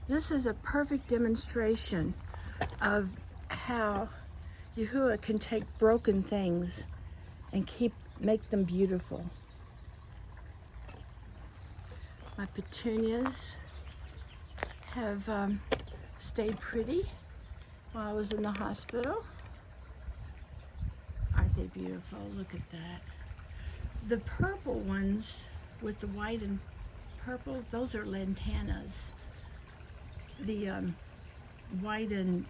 This is a perfect demonstration of how Yahuwah can take broken things and make them beautiful. My petunias have stayed pretty while I was in the hospital. Aren't they beautiful? Look at that. The purple ones with the white and purple, those are lantanas. The white and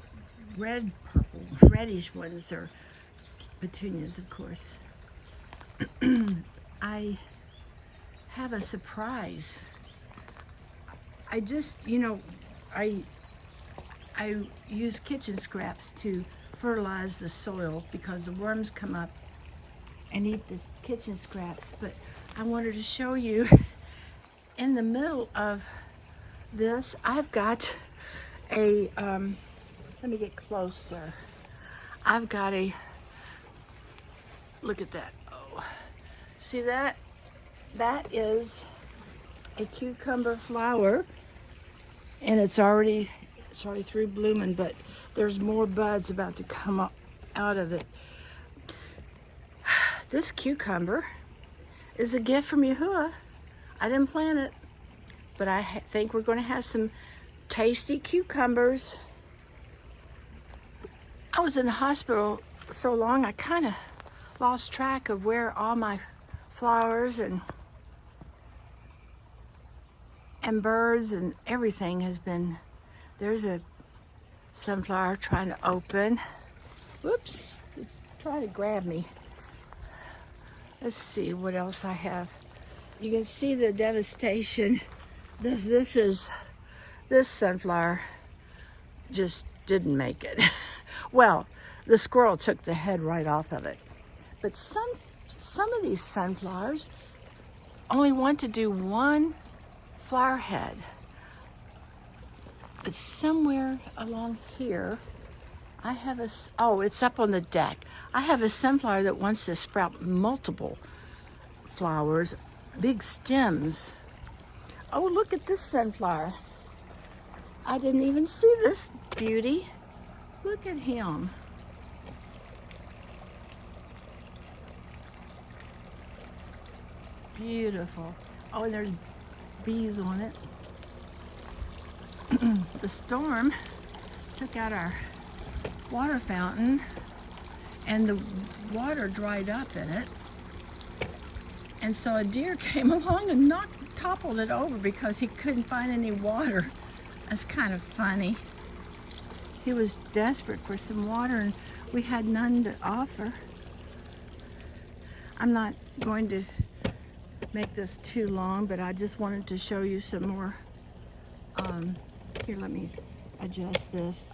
red purple, reddish ones are petunias, of course. I have a surprise. I just, I use kitchen scraps to fertilize the soil because the worms come up and eat the kitchen scraps. But I wanted to show you in the middle of this, I've got a, let me get closer. I've got a, look at that. Oh, see that? That is a cucumber flower, and it's already through blooming, but there's more buds about to come up out of it. This cucumber is a gift from Yahuwah. I didn't plant it, but I think we're going to have some tasty cucumbers. I was in the hospital so long, I kind of lost track of where all my flowers and birds and everything has been. There's a sunflower trying to open. Whoops, it's trying to grab me. Let's see what else I have. You can see the devastation. This sunflower just didn't make it. Well, the squirrel took the head right off of it. But some of these sunflowers only want to do one flower head. But somewhere along here, I have it's up on the deck. I have a sunflower that wants to sprout multiple flowers, big stems. Oh, look at this sunflower. I didn't even see this beauty. Look at him. Beautiful. Oh, and there's bees on it. The storm took out our water fountain and the water dried up in it. And so a deer came along and toppled it over because he couldn't find any water. That's kind of funny. He was desperate for some water and we had none to offer. I'm not going to make this too long, but I just wanted to show you some more. Here, let me adjust this.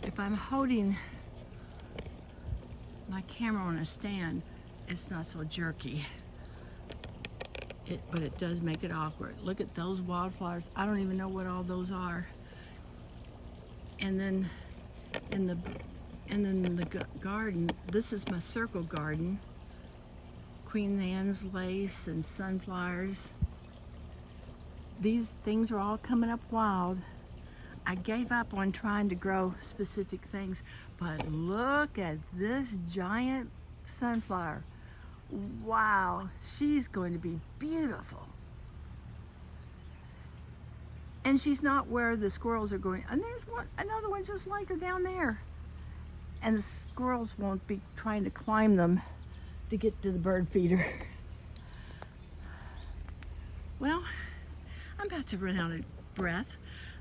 If I'm holding my camera on a stand, it's not so jerky. But it does make it awkward. Look at those wildflowers. I don't even know what all those are. And then in the garden, this is my circle garden. Queen Anne's lace and sunflowers. These things are all coming up wild. I gave up on trying to grow specific things, but look at this giant sunflower. Wow, she's going to be beautiful. And she's not where the squirrels are going. And there's another one just like her down there. And the squirrels won't be trying to climb them to get to the bird feeder. Well, I'm about to run out of breath,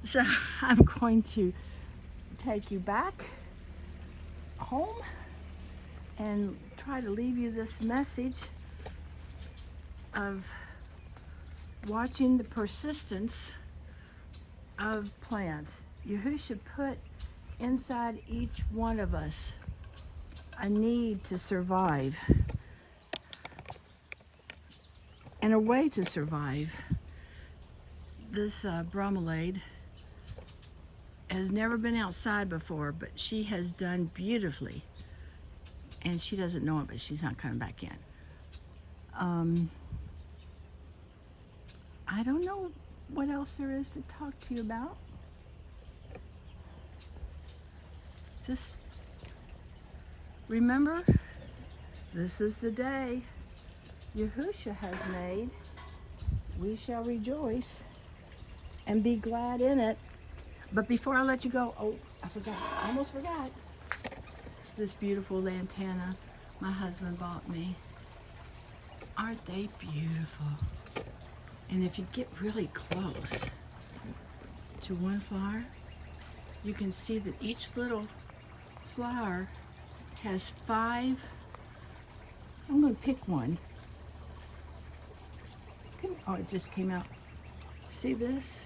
so I'm going to take you back home and try to leave you this message of watching the persistence of plants. Yahusha put inside each one of us a need to survive and a way to survive. This bromelade has never been outside before, but she has done beautifully. And she doesn't know it, but she's not coming back in. I don't know what else there is to talk to you about. Just remember, this is the day Yahusha has made. We shall rejoice and be glad in it. But before I let you go, oh, I forgot. I almost forgot. This beautiful lantana my husband bought me. Aren't they beautiful? And if you get really close to one flower, you can see that each little flower has 5. I'm going to pick one. Oh, it just came out. See this?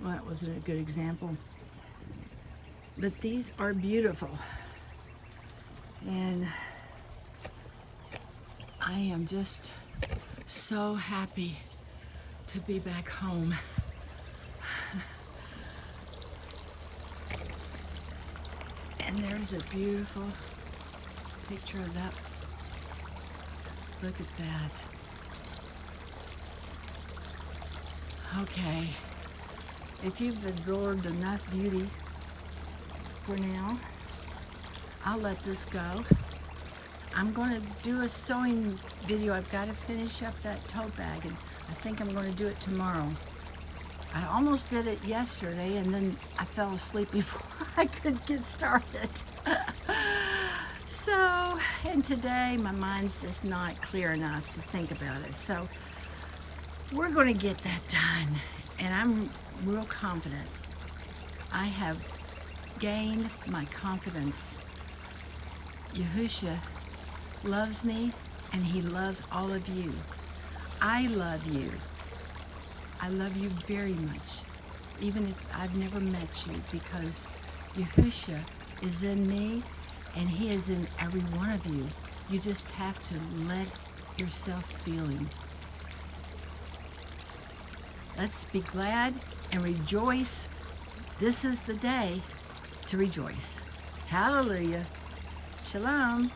Well, that wasn't a good example. But these are beautiful. And I am just so happy to be back home. And there's a beautiful picture of that. Look at that. Okay. If you've absorbed enough beauty for now, I'll let this go. I'm going to do a sewing video. I've got to finish up that tote bag, and I think I'm going to do it tomorrow. I almost did it yesterday, and then I fell asleep before I could get started. So, and today my mind's just not clear enough to think about it. So we're going to get that done, and I'm real confident. I have gained my confidence. Yahusha loves me, and he loves all of you. I love you. I love you very much, even if I've never met you, because Yahusha is in me, and he is in every one of you. You just have to let yourself feel him. Let's be glad and rejoice. This is the day to rejoice. Hallelujah. Shalom.